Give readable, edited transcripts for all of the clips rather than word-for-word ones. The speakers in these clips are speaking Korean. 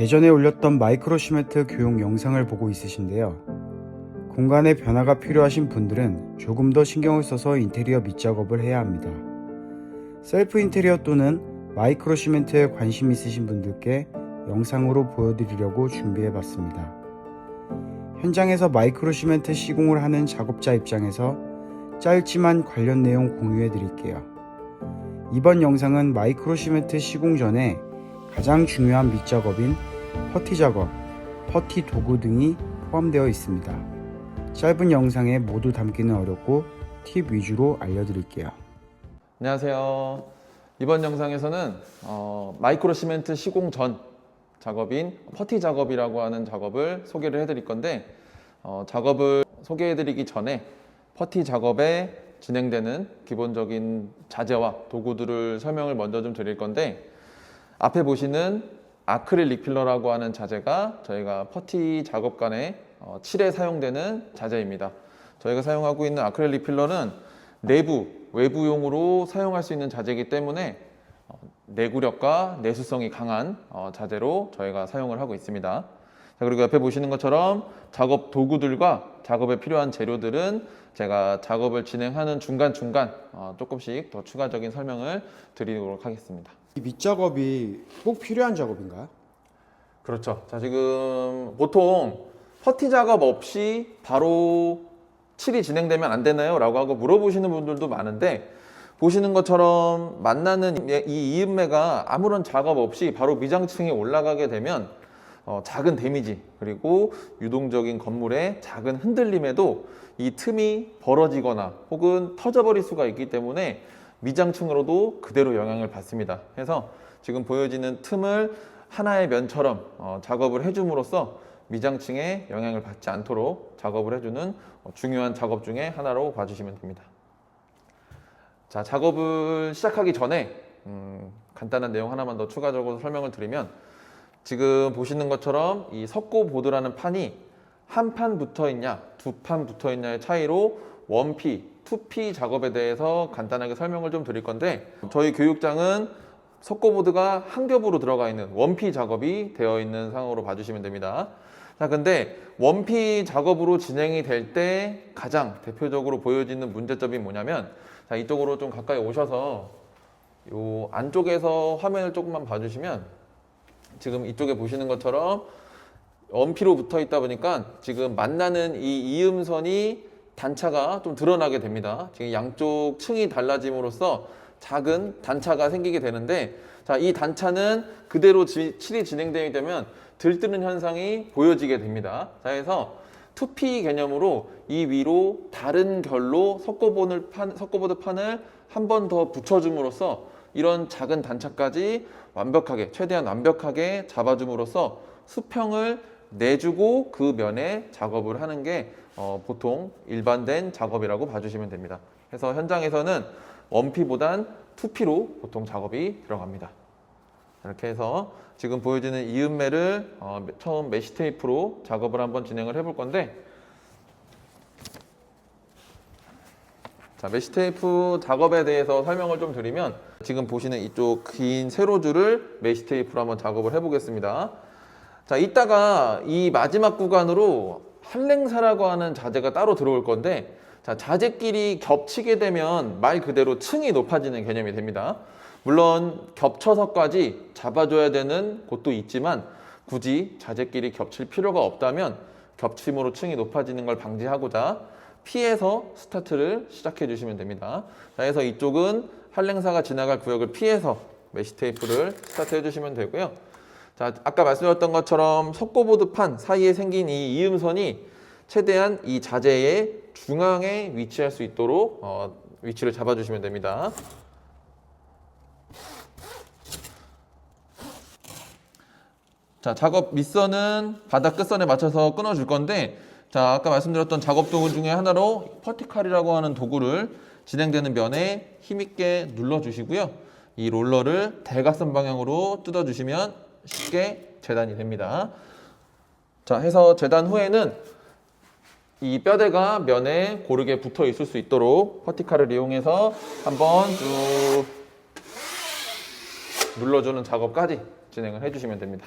예전에 올렸던 마이크로 시멘트 교육 영상을 보고 있으신데요. 공간에 변화가 필요하신 분들은 조금 더 신경을 써서 인테리어 밑작업을 해야 합니다. 셀프 인테리어 또는 마이크로 시멘트에 관심 있으신 분들께 영상으로 보여드리려고 준비해봤습니다. 현장에서 마이크로 시멘트 시공을 하는 작업자 입장에서 짧지만 관련 내용 공유해드릴게요. 이번 영상은 마이크로 시멘트 시공 전에 가장 중요한 밑작업인 퍼티 작업, 퍼티 도구 등이 포함되어 있습니다. 짧은 영상에 모두 담기는 어렵고 팁 위주로 알려드릴게요. 안녕하세요. 이번 영상에서는 마이크로 시멘트 시공 전 작업인 퍼티 작업이라고 하는 작업을 소개를 해드릴 건데, 작업을 소개해드리기 전에 퍼티 작업에 진행되는 기본적인 자재와 도구들을 설명을 먼저 좀 드릴 건데, 앞에 보시는 아크릴릭 필러라고 하는 자재가 저희가 퍼티 작업간에 칠에 사용되는 자재입니다. 저희가 사용하고 있는 아크릴릭 필러는 내부, 외부용으로 사용할 수 있는 자재이기 때문에 내구력과 내수성이 강한 자재로 저희가 사용을 하고 있습니다. 자, 그리고 옆에 보시는 것처럼 작업 도구들과 작업에 필요한 재료들은 제가 작업을 진행하는 중간중간 조금씩 더 추가적인 설명을 드리도록 하겠습니다. 이 밑작업이 꼭 필요한 작업인가요? 그렇죠. 자, 지금 보통 퍼티 작업 없이 바로 칠이 진행되면 안 되나요? 라고 하고 물어보시는 분들도 많은데, 보시는 것처럼 만나는 이 이음매가 아무런 작업 없이 바로 미장층에 올라가게 되면 작은 데미지, 그리고 유동적인 건물의 작은 흔들림에도 이 틈이 벌어지거나 혹은 터져버릴 수가 있기 때문에 미장층으로도 그대로 영향을 받습니다. 그래서 지금 보여지는 틈을 하나의 면처럼 작업을 해줌으로써 미장층에 영향을 받지 않도록 작업을 해주는 중요한 작업 중에 하나로 봐주시면 됩니다. 자, 작업을 시작하기 전에 간단한 내용 하나만 더 추가적으로 설명을 드리면, 지금 보시는 것처럼 이 석고보드라는 판이 한 판 붙어 있냐, 두 판 붙어 있냐의 차이로 1P, 2P 작업에 대해서 간단하게 설명을 좀 드릴 건데, 저희 교육장은 석고보드가 한 겹으로 들어가 있는 1P 작업이 되어 있는 상황으로 봐주시면 됩니다. 자, 근데 1P 작업으로 진행이 될 때 가장 대표적으로 보여지는 문제점이 뭐냐면, 자, 이쪽으로 좀 가까이 오셔서 요 안쪽에서 화면을 조금만 봐주시면, 지금 이쪽에 보시는 것처럼 1P로 붙어 있다 보니까 지금 만나는 이 이음선이 단차가 좀 드러나게 됩니다. 지금 양쪽 층이 달라짐으로써 작은 단차가 생기게 되는데, 자, 이 단차는 그대로 칠이 진행되게 되면 들뜨는 현상이 보여지게 됩니다. 자, 그래서 2P 개념으로 이 위로 다른 결로 석고보드 판을 한 번 더 붙여줌으로써 이런 작은 단차까지 완벽하게, 최대한 완벽하게 잡아줌으로써 수평을 내주고 그 면에 작업을 하는 게 보통 일반된 작업이라고 봐주시면 됩니다. 그래서 현장에서는 1P보단 2P로 보통 작업이 들어갑니다. 이렇게 해서 지금 보여지는 이음매를 처음 메쉬 테이프로 작업을 한번 진행을 해볼 건데, 자, 메쉬 테이프 작업에 대해서 설명을 좀 드리면, 지금 보시는 이쪽 긴 세로줄을 메쉬 테이프로 한번 작업을 해보겠습니다. 자, 이따가 이 마지막 구간으로 한랭사라고 하는 자재가 따로 들어올 건데, 자, 자재끼리 겹치게 되면 말 그대로 층이 높아지는 개념이 됩니다. 물론 겹쳐서까지 잡아줘야 되는 곳도 있지만, 굳이 자재끼리 겹칠 필요가 없다면 겹침으로 층이 높아지는 걸 방지하고자 피해서 스타트를 시작해 주시면 됩니다. 자, 그래서 이쪽은 한랭사가 지나갈 구역을 피해서 메쉬 테이프를 스타트 해주시면 되고요. 자, 아까 말씀드렸던 것처럼 석고보드 판 사이에 생긴 이 이음선이 최대한 이 자재의 중앙에 위치할 수 있도록 위치를 잡아주시면 됩니다. 자, 작업 밑선은 바닥 끝선에 맞춰서 끊어줄 건데, 자, 아까 말씀드렸던 작업 도구 중에 하나로 퍼티칼이라고 하는 도구를 진행되는 면에 힘있게 눌러주시고요. 이 롤러를 대각선 방향으로 뜯어주시면 쉽게 재단이 됩니다. 자, 해서 재단 후에는 이 뼈대가 면에 고르게 붙어 있을 수 있도록 퍼티칼을 이용해서 한번 쭉 눌러주는 작업까지 진행을 해주시면 됩니다.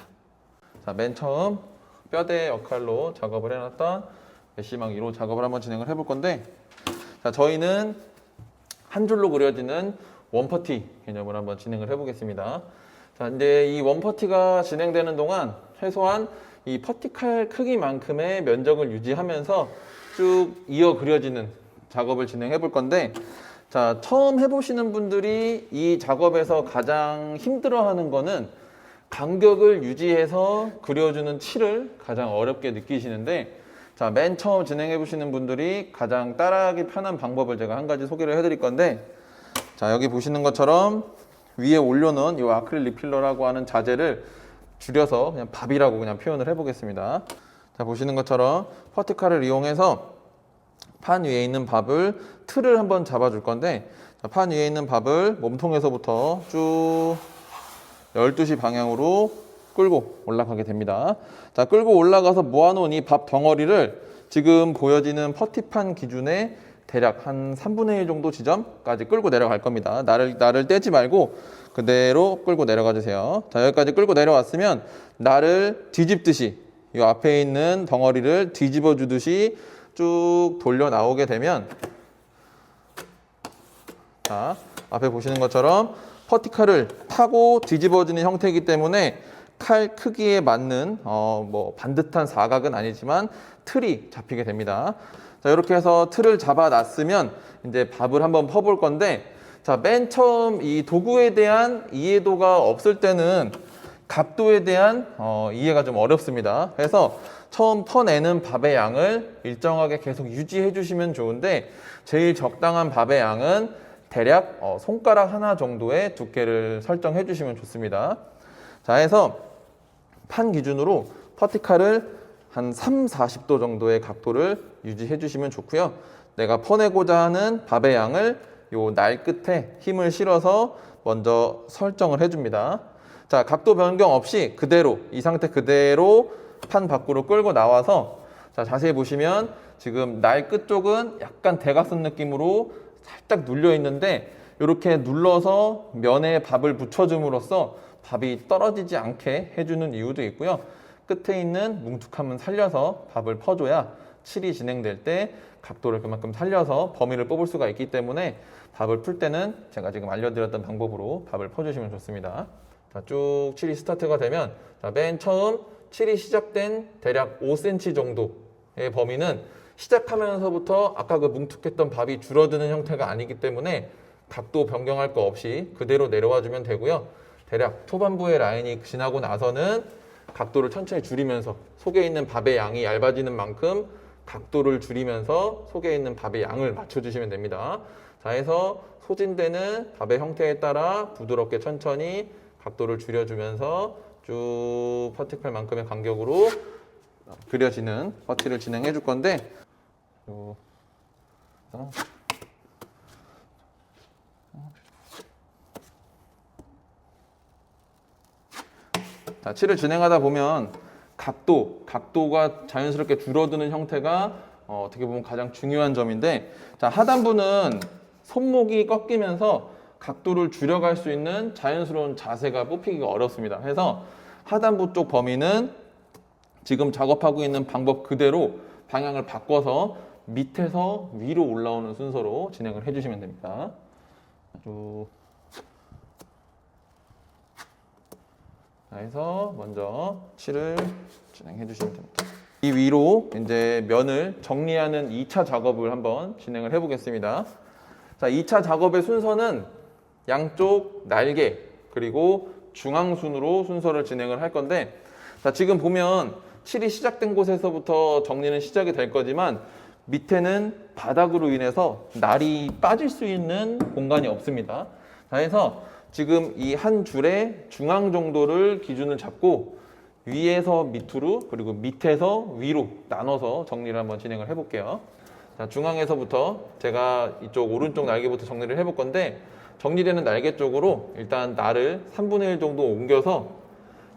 자, 맨 처음 뼈대 역할로 작업을 해놨던 메쉬망 위로 작업을 한번 진행을 해볼 건데, 자, 저희는 한 줄로 그려지는 원퍼티 개념을 한번 진행을 해보겠습니다. 자, 이제 이 원퍼티가 진행되는 동안 최소한 이 퍼티칼 크기만큼의 면적을 유지하면서 쭉 이어 그려지는 작업을 진행해 볼 건데, 자, 처음 해보시는 분들이 이 작업에서 가장 힘들어하는 거는 간격을 유지해서 그려주는 칠을 가장 어렵게 느끼시는데, 자, 맨 처음 진행해 보시는 분들이 가장 따라하기 편한 방법을 제가 한 가지 소개를 해드릴 건데, 자, 여기 보시는 것처럼 위에 올려놓은 이 아크릴 리필러라고 하는 자재를 줄여서 그냥 밥이라고 그냥 표현을 해보겠습니다. 자, 보시는 것처럼 퍼티칼을 이용해서 판 위에 있는 밥을 틀을 한번 잡아줄 건데, 자, 판 위에 있는 밥을 몸통에서부터 쭉 12시 방향으로 끌고 올라가게 됩니다. 자, 끌고 올라가서 모아놓은 이 밥 덩어리를 지금 보여지는 퍼티판 기준에 대략 한 3분의 1 정도 지점까지 끌고 내려갈 겁니다. 날을 떼지 말고 그대로 끌고 내려가 주세요. 자, 여기까지 끌고 내려왔으면 날을 뒤집듯이 이 앞에 있는 덩어리를 뒤집어 주듯이 쭉 돌려 나오게 되면, 자, 앞에 보시는 것처럼 퍼티칼을 타고 뒤집어지는 형태이기 때문에 칼 크기에 맞는 뭐 반듯한 사각은 아니지만 틀이 잡히게 됩니다. 자, 이렇게 해서 틀을 잡아놨으면 이제 밥을 한번 퍼볼 건데, 자, 맨 처음 이 도구에 대한 이해도가 없을 때는 각도에 대한 이해가 좀 어렵습니다. 그래서 처음 퍼내는 밥의 양을 일정하게 계속 유지해 주시면 좋은데, 제일 적당한 밥의 양은 대략 손가락 하나 정도의 두께를 설정해 주시면 좋습니다. 자, 해서 판 기준으로 퍼티칼을 한 3, 40도 정도의 각도를 유지해 주시면 좋고요. 내가 퍼내고자 하는 밥의 양을 요 날 끝에 힘을 실어서 먼저 설정을 해줍니다. 자, 각도 변경 없이 그대로 이 상태 그대로 판 밖으로 끌고 나와서, 자, 자세히 보시면 지금 날 끝쪽은 약간 대각선 느낌으로 살짝 눌려 있는데, 이렇게 눌러서 면에 밥을 붙여줌으로써 밥이 떨어지지 않게 해주는 이유도 있고요. 끝에 있는 뭉툭함은 살려서 밥을 퍼줘야 칠이 진행될 때 각도를 그만큼 살려서 범위를 뽑을 수가 있기 때문에 밥을 풀 때는 제가 지금 알려드렸던 방법으로 밥을 퍼주시면 좋습니다. 자, 쭉 칠이 스타트가 되면, 자, 맨 처음 칠이 시작된 대략 5cm 정도의 범위는 시작하면서부터 아까 그 뭉툭했던 밥이 줄어드는 형태가 아니기 때문에 각도 변경할 거 없이 그대로 내려와 주면 되고요. 대략 초반부의 라인이 지나고 나서는 각도를 천천히 줄이면서 속에 있는 밥의 양이 얇아지는 만큼 각도를 줄이면서 속에 있는 밥의 양을 맞춰주시면 됩니다. 자, 해서 소진되는 밥의 형태에 따라 부드럽게 천천히 각도를 줄여주면서 쭉 퍼티칼만큼의 간격으로 그려지는 퍼티를 진행해 줄 건데, 자, 칠을 진행하다 보면 각도가 자연스럽게 줄어드는 형태가 어떻게 보면 가장 중요한 점인데, 자, 하단부는 손목이 꺾이면서 각도를 줄여갈 수 있는 자연스러운 자세가 뽑히기가 어렵습니다. 그래서 하단부 쪽 범위는 지금 작업하고 있는 방법 그대로 방향을 바꿔서 밑에서 위로 올라오는 순서로 진행을 해주시면 됩니다. 자, 해서 먼저 칠을 진행해 주시면 됩니다. 이 위로 이제 면을 정리하는 2차 작업을 한번 진행을 해 보겠습니다. 자, 2차 작업의 순서는 양쪽 날개 그리고 중앙순으로 순서를 진행을 할 건데, 자, 지금 보면 칠이 시작된 곳에서부터 정리는 시작이 될 거지만 밑에는 바닥으로 인해서 날이 빠질 수 있는 공간이 없습니다. 자, 해서 지금 이 한 줄의 중앙 정도를 기준을 잡고 위에서 밑으로 그리고 밑에서 위로 나눠서 정리를 한번 진행을 해볼게요. 자, 중앙에서부터 제가 이쪽 오른쪽 날개부터 정리를 해볼 건데, 정리되는 날개 쪽으로 일단 날을 3분의 1 정도 옮겨서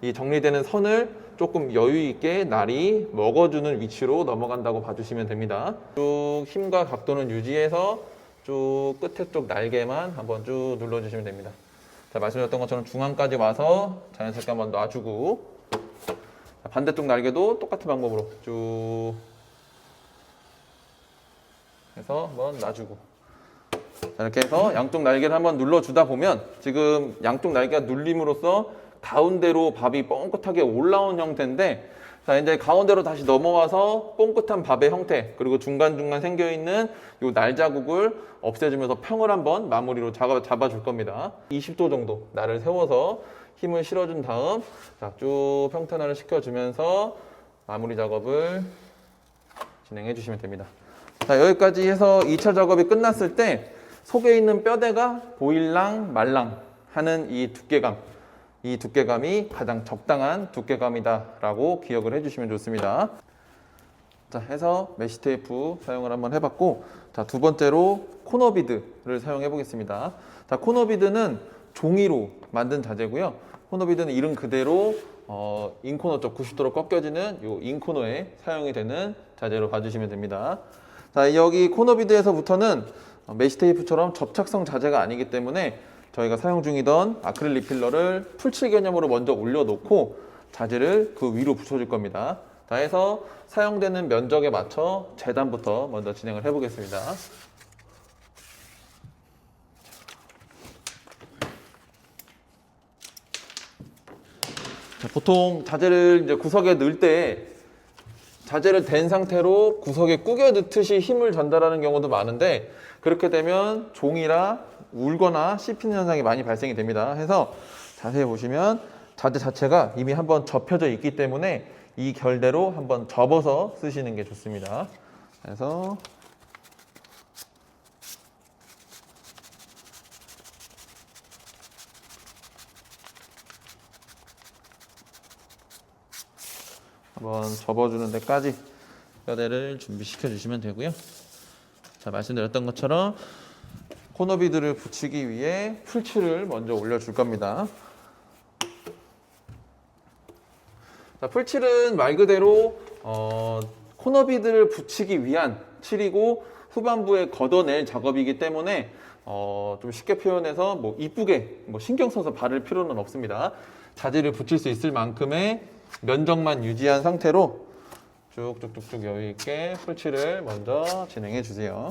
이 정리되는 선을 조금 여유 있게 날이 먹어주는 위치로 넘어간다고 봐주시면 됩니다. 쭉 힘과 각도는 유지해서 쭉 끝에 쪽 날개만 한번 쭉 눌러주시면 됩니다. 자, 말씀드렸던 것처럼 중앙까지 와서 자연스럽게 한번 놔주고, 자, 반대쪽 날개도 똑같은 방법으로 쭉 해서 한번 놔주고, 자, 이렇게 해서 양쪽 날개를 한번 눌러주다 보면 지금 양쪽 날개가 눌림으로써 가운데로 밥이 뻥끗하게 올라온 형태인데, 자, 이제 가운데로 다시 넘어와서 뽕긋한 밥의 형태, 그리고 중간중간 생겨있는 이 날 자국을 없애주면서 평을 한번 마무리로 잡아줄 겁니다. 20도 정도 날을 세워서 힘을 실어준 다음, 자, 쭉 평탄화를 시켜주면서 마무리 작업을 진행해 주시면 됩니다. 자, 여기까지 해서 2차 작업이 끝났을 때 속에 있는 뼈대가 보일랑 말랑 하는 이 두께감이 가장 적당한 두께감이다라고 기억을 해주시면 좋습니다. 자, 해서 메쉬 테이프 사용을 한번 해봤고, 자, 두 번째로 코너비드를 사용해 보겠습니다. 자, 코너비드는 종이로 만든 자재고요. 코너비드는 이름 그대로 인코너 쪽 90도로 꺾여지는 이 인코너에 사용이 되는 자재로 봐주시면 됩니다. 자, 여기 코너비드에서부터는 메쉬 테이프처럼 접착성 자재가 아니기 때문에 저희가 사용 중이던 아크릴 리필러를 풀칠 개념으로 먼저 올려놓고 자재를 그 위로 붙여줄 겁니다. 자, 해서 사용되는 면적에 맞춰 재단부터 먼저 진행을 해보겠습니다. 자, 보통 자재를 이제 구석에 넣을 때 자재를 댄 상태로 구석에 꾸겨 넣듯이 힘을 전달하는 경우도 많은데, 그렇게 되면 종이라 울거나 씹히는 현상이 많이 발생이 됩니다. 해서 자세히 보시면 자재 자체가 이미 한번 접혀져 있기 때문에 이 결대로 한번 접어서 쓰시는 게 좋습니다. 그래서 한번 접어주는 데까지 뼈대를 준비시켜 주시면 되고요. 자, 말씀드렸던 것처럼 코너비드를 붙이기 위해 풀칠을 먼저 올려줄 겁니다. 자, 풀칠은 말 그대로 코너비드를 붙이기 위한 칠이고 후반부에 걷어낼 작업이기 때문에 좀 쉽게 표현해서 뭐 이쁘게 신경 써서 바를 필요는 없습니다. 자재를 붙일 수 있을 만큼의 면적만 유지한 상태로 쭉쭉쭉쭉 여유 있게 풀칠을 먼저 진행해 주세요.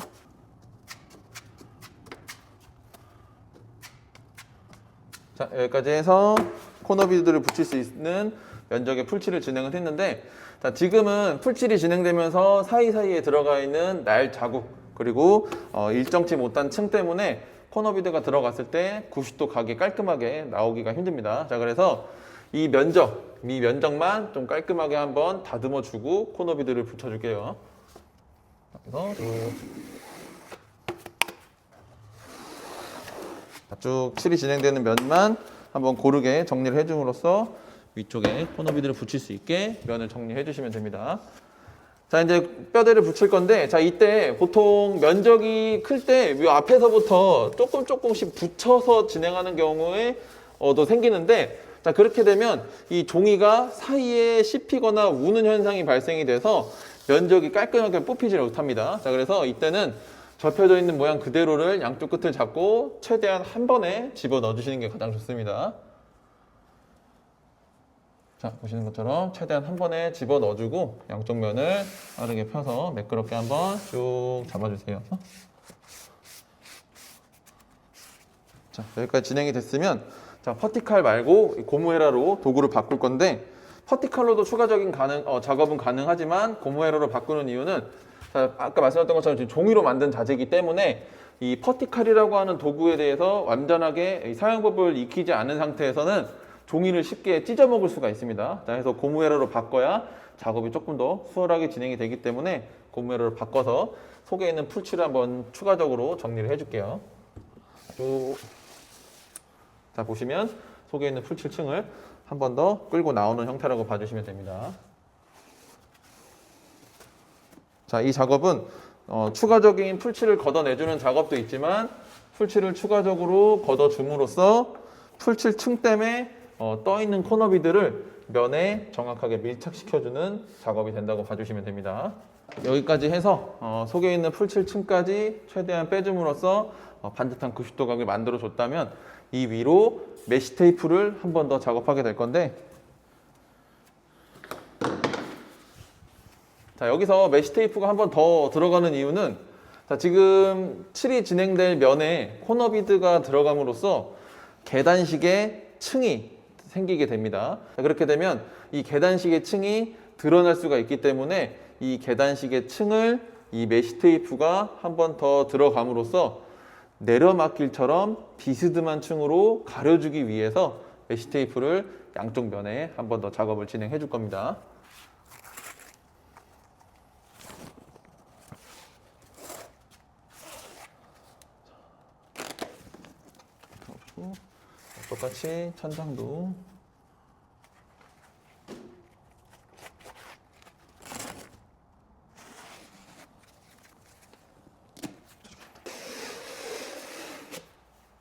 자, 여기까지 해서 코너비드를 붙일 수 있는 면적의 풀칠을 진행을 했는데, 자, 지금은 풀칠이 진행되면서 사이사이에 들어가 있는 날 자국, 그리고 일정치 못한 층 때문에 코너비드가 들어갔을 때 90도 각이 깔끔하게 나오기가 힘듭니다. 자, 그래서 이 면적만 좀 깔끔하게 한번 다듬어 주고 코너비드를 붙여줄게요. 그래서 쭉 칠이 진행되는 면만 한번 고르게 정리를 해줌으로써 위쪽에 코너비드를 붙일 수 있게 면을 정리해 주시면 됩니다. 자, 이제 뼈대를 붙일 건데, 자, 이때 보통 면적이 클 때 이 앞에서부터 조금씩 붙여서 진행하는 경우에 도 생기는데, 자, 그렇게 되면 이 종이가 사이에 씹히거나 우는 현상이 발생이 돼서 면적이 깔끔하게 뽑히지 못합니다. 자, 그래서 이때는 접혀져 있는 모양 그대로를 양쪽 끝을 잡고 최대한 한 번에 집어 넣어 주시는 게 가장 좋습니다. 자, 보시는 것처럼 최대한 한 번에 집어 넣어주고 양쪽 면을 빠르게 펴서 매끄럽게 한번 쭉 잡아주세요. 자, 여기까지 진행이 됐으면, 자, 퍼티칼 말고 고무헤라로 도구를 바꿀 건데, 퍼티칼로도 추가적인 작업은 가능하지만 고무헤라로 바꾸는 이유는, 자, 아까 말씀드렸던 것처럼 지금 종이로 만든 자재이기 때문에 이 퍼티칼이라고 하는 도구에 대해서 완전하게 사용법을 익히지 않은 상태에서는 종이를 쉽게 찢어 먹을 수가 있습니다. 자, 그래서 고무헤라로 바꿔야 작업이 조금 더 수월하게 진행이 되기 때문에 고무헤라로 바꿔서 속에 있는 풀칠을 한번 추가적으로 정리를 해줄게요. 쭉. 자, 보시면 속에 있는 풀칠층을 한 번 더 끌고 나오는 형태라고 봐주시면 됩니다. 자, 이 작업은 추가적인 풀칠을 걷어내주는 작업도 있지만 풀칠을 추가적으로 걷어줌으로써 풀칠층 때문에 떠있는 코너비드를 면에 정확하게 밀착시켜주는 작업이 된다고 봐주시면 됩니다. 여기까지 해서 속에 있는 풀칠층까지 최대한 빼줌으로써 반듯한 90도 각을 만들어 줬다면 이 위로 메쉬 테이프를 한 번 더 작업하게 될 건데, 자, 여기서 메쉬 테이프가 한 번 더 들어가는 이유는 자, 지금 칠이 진행될 면에 코너 비드가 들어감으로써 계단식의 층이 생기게 됩니다. 자, 그렇게 되면 이 계단식의 층이 드러날 수가 있기 때문에 이 계단식의 층을 이 메쉬 테이프가 한 번 더 들어감으로써 내려막길처럼 비스듬한 층으로 가려주기 위해서 메쉬 테이프를 양쪽 면에 한 번 더 작업을 진행해 줄 겁니다. 똑같이 천장도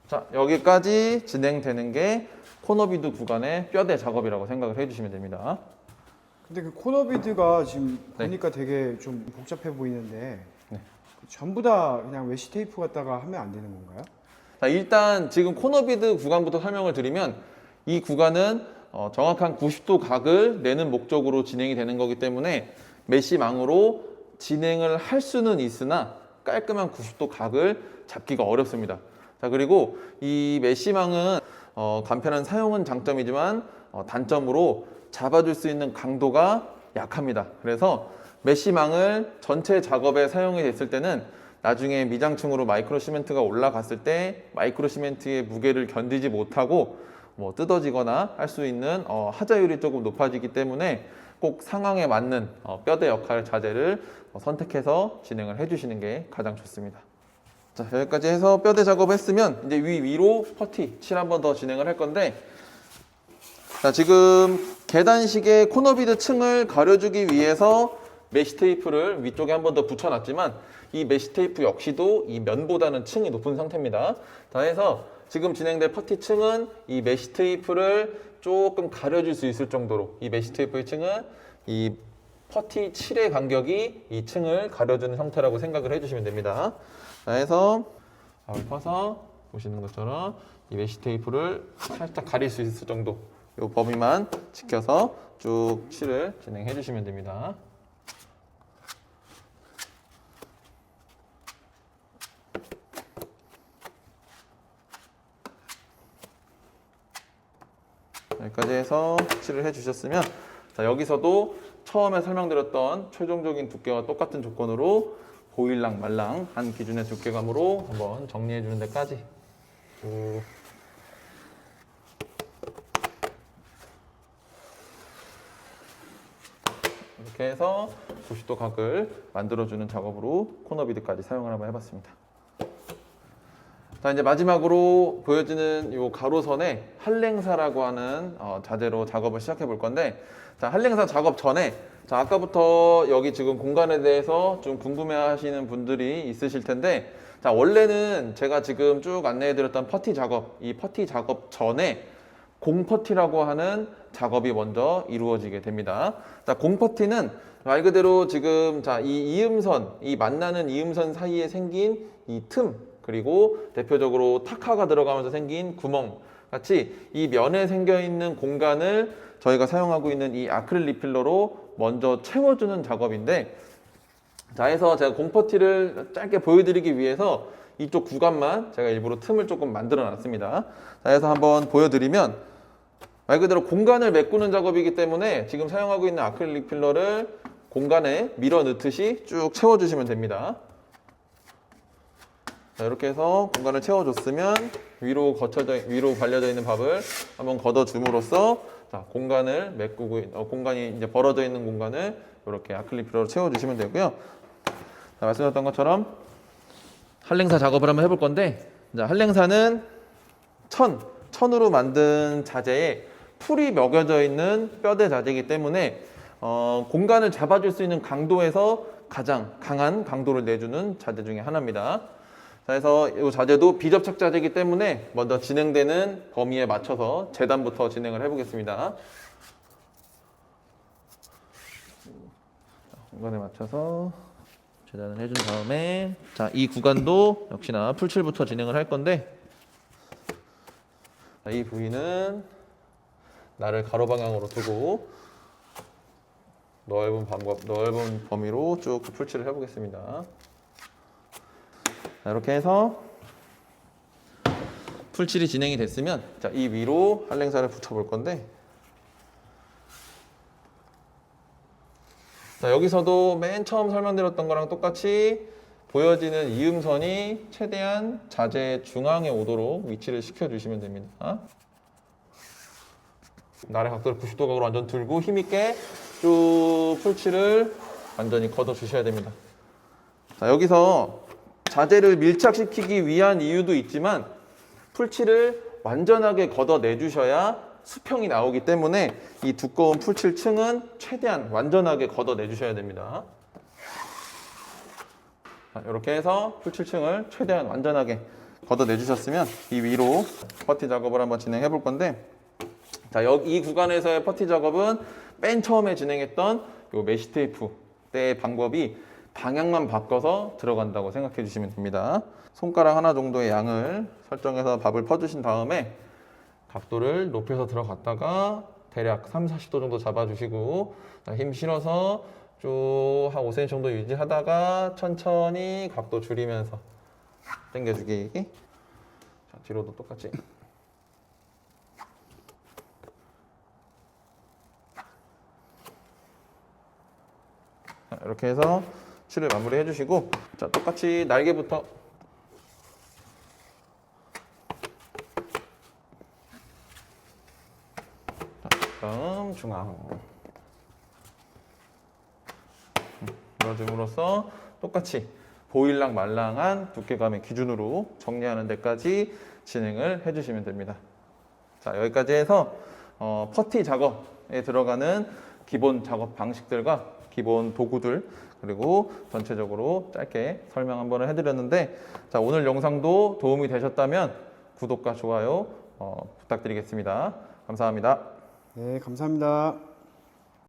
자, 여기까지 진행되는 게 코너비드 구간의 뼈대 작업이라고 생각을 해주시면 됩니다. 근데 그 코너 비드가 지금 네. 보니까 되게 좀 복잡해 보이는데 네. 전부 다 그냥 메쉬 테이프 갖다가 하면 안 되는 건가요? 자, 일단 지금 코너비드 구간부터 설명을 드리면 이 구간은 정확한 90도 각을 내는 목적으로 진행이 되는 거기 때문에 메쉬망으로 진행을 할 수는 있으나 깔끔한 90도 각을 잡기가 어렵습니다. 자, 그리고 이 메쉬망은 간편한 사용은 장점이지만 단점으로 잡아줄 수 있는 강도가 약합니다. 그래서 메쉬망을 전체 작업에 사용이 됐을 때는 나중에 미장층으로 마이크로 시멘트가 올라갔을 때 마이크로 시멘트의 무게를 견디지 못하고 뜯어지거나 할 수 있는 하자율이 조금 높아지기 때문에 꼭 상황에 맞는 뼈대 역할 자재를 선택해서 진행을 해주시는 게 가장 좋습니다. 자, 여기까지 해서 뼈대 작업했으면 이제 위로 퍼티 칠 한 번 더 진행을 할 건데, 자, 지금 계단식의 코너비드 층을 가려주기 위해서 메쉬 테이프를 위쪽에 한 번 더 붙여놨지만 이 메쉬 테이프 역시도 이 면보다는 층이 높은 상태입니다. 자, 해서 지금 진행될 퍼티 층은 이 메쉬 테이프를 조금 가려줄 수 있을 정도로 이 메쉬 테이프의 층은 이 퍼티 칠의 간격이 이 층을 가려주는 형태라고 생각을 해주시면 됩니다. 자, 해서 잡을 펴서 보시는 것처럼 이 메쉬 테이프를 살짝 가릴 수 있을 정도 이 범위만 지켜서 쭉 칠을 진행해 주시면 됩니다. 여기까지 해서 칠을 해주셨으면, 자, 여기서도 처음에 설명드렸던 최종적인 두께와 똑같은 조건으로 보일랑 말랑 한 기준의 두께감으로 한번 정리해 주는 데까지 쭉 이렇게 해서 90도 각을 만들어주는 작업으로 코너비드까지 사용을 한번 해봤습니다. 자, 이제 마지막으로 보여지는 이 가로선에 한랭사라고 하는 자재로 작업을 시작해 볼 건데, 자, 한랭사 작업 전에, 자, 아까부터 여기 지금 공간에 대해서 좀 궁금해 하시는 분들이 있으실 텐데, 자, 원래는 제가 지금 쭉 안내해 드렸던 퍼티 작업, 이 퍼티 작업 전에 공퍼티라고 하는 작업이 먼저 이루어지게 됩니다. 자, 공퍼티는 말 그대로 지금 자, 이 이음선, 이 만나는 이음선 사이에 생긴 이 틈, 그리고 대표적으로 타카가 들어가면서 생긴 구멍 같이 이 면에 생겨 있는 공간을 저희가 사용하고 있는 이 아크릴 리필러로 먼저 채워주는 작업인데, 자, 해서 제가 공퍼티를 짧게 보여드리기 위해서 이쪽 구간만 제가 일부러 틈을 조금 만들어 놨습니다. 자, 해서 한번 보여드리면 말 그대로 공간을 메꾸는 작업이기 때문에 지금 사용하고 있는 아크릴 리필러를 공간에 밀어 넣듯이 쭉 채워주시면 됩니다. 자, 이렇게 해서 공간을 채워줬으면 위로 발려져 있는 밥을 한번 걷어줌으로써, 자, 공간을 메꾸고 공간이 이제 벌어져 있는 공간을 이렇게 아크릴 리필러로 채워주시면 되고요. 자, 말씀드렸던 것처럼 한랭사 작업을 한번 해볼 건데, 자, 한랭사는 천으로 만든 자재에 풀이 먹여져 있는 뼈대 자재이기 때문에 공간을 잡아줄 수 있는 강도에서 가장 강한 강도를 내주는 자재 중에 하나입니다. 자, 그래서 이 자재도 비접착 자재이기 때문에 먼저 진행되는 범위에 맞춰서 재단부터 진행을 해보겠습니다. 공간에 맞춰서 재단을 해준 다음에, 자, 이 구간도 역시나 풀칠부터 진행을 할 건데, 자, 이 부위는 날을 가로 방향으로 두고 넓은 범위로 쭉 풀칠을 해보겠습니다. 자, 이렇게 해서 풀칠이 진행이 됐으면 자, 이 위로 한랭사를 붙여볼 건데, 자, 여기서도 맨 처음 설명드렸던 거랑 똑같이 보여지는 이음선이 최대한 자재 중앙에 오도록 위치를 시켜주시면 됩니다. 나래 각도를 90도 각으로 완전 들고 힘있게 쭉 풀칠을 완전히 걷어주셔야 됩니다. 자, 여기서 자재를 밀착시키기 위한 이유도 있지만 풀칠을 완전하게 걷어내주셔야 수평이 나오기 때문에 이 두꺼운 풀칠층은 최대한 완전하게 걷어내주셔야 됩니다. 자, 이렇게 해서 풀칠층을 최대한 완전하게 걷어내주셨으면 이 위로 퍼티 작업을 한번 진행해 볼 건데, 자, 이 구간에서의 퍼티 작업은 맨 처음에 진행했던 요 메쉬 테이프 때의 방법이 방향만 바꿔서 들어간다고 생각해 주시면 됩니다. 손가락 하나 정도의 양을 설정해서 밥을 퍼주신 다음에 각도를 높여서 들어갔다가 대략 30, 40도 정도 잡아주시고, 자, 힘 실어서 쭉 한 5cm 정도 유지하다가 천천히 각도 줄이면서 당겨주기. 자, 뒤로도 똑같이. 자, 이렇게 해서 칠을 마무리 해주시고, 자, 똑같이 날개부터 다음 중앙 밀어줌으로써 똑같이 보일랑 말랑한 두께감의 기준으로 정리하는 데까지 진행을 해주시면 됩니다. 자, 여기까지 해서 퍼티 작업에 들어가는 기본 작업 방식들과 기본 도구들, 그리고 전체적으로 짧게 설명 한번 해드렸는데, 자, 오늘 영상도 도움이 되셨다면 구독과 좋아요 부탁드리겠습니다. 감사합니다. 네, 감사합니다.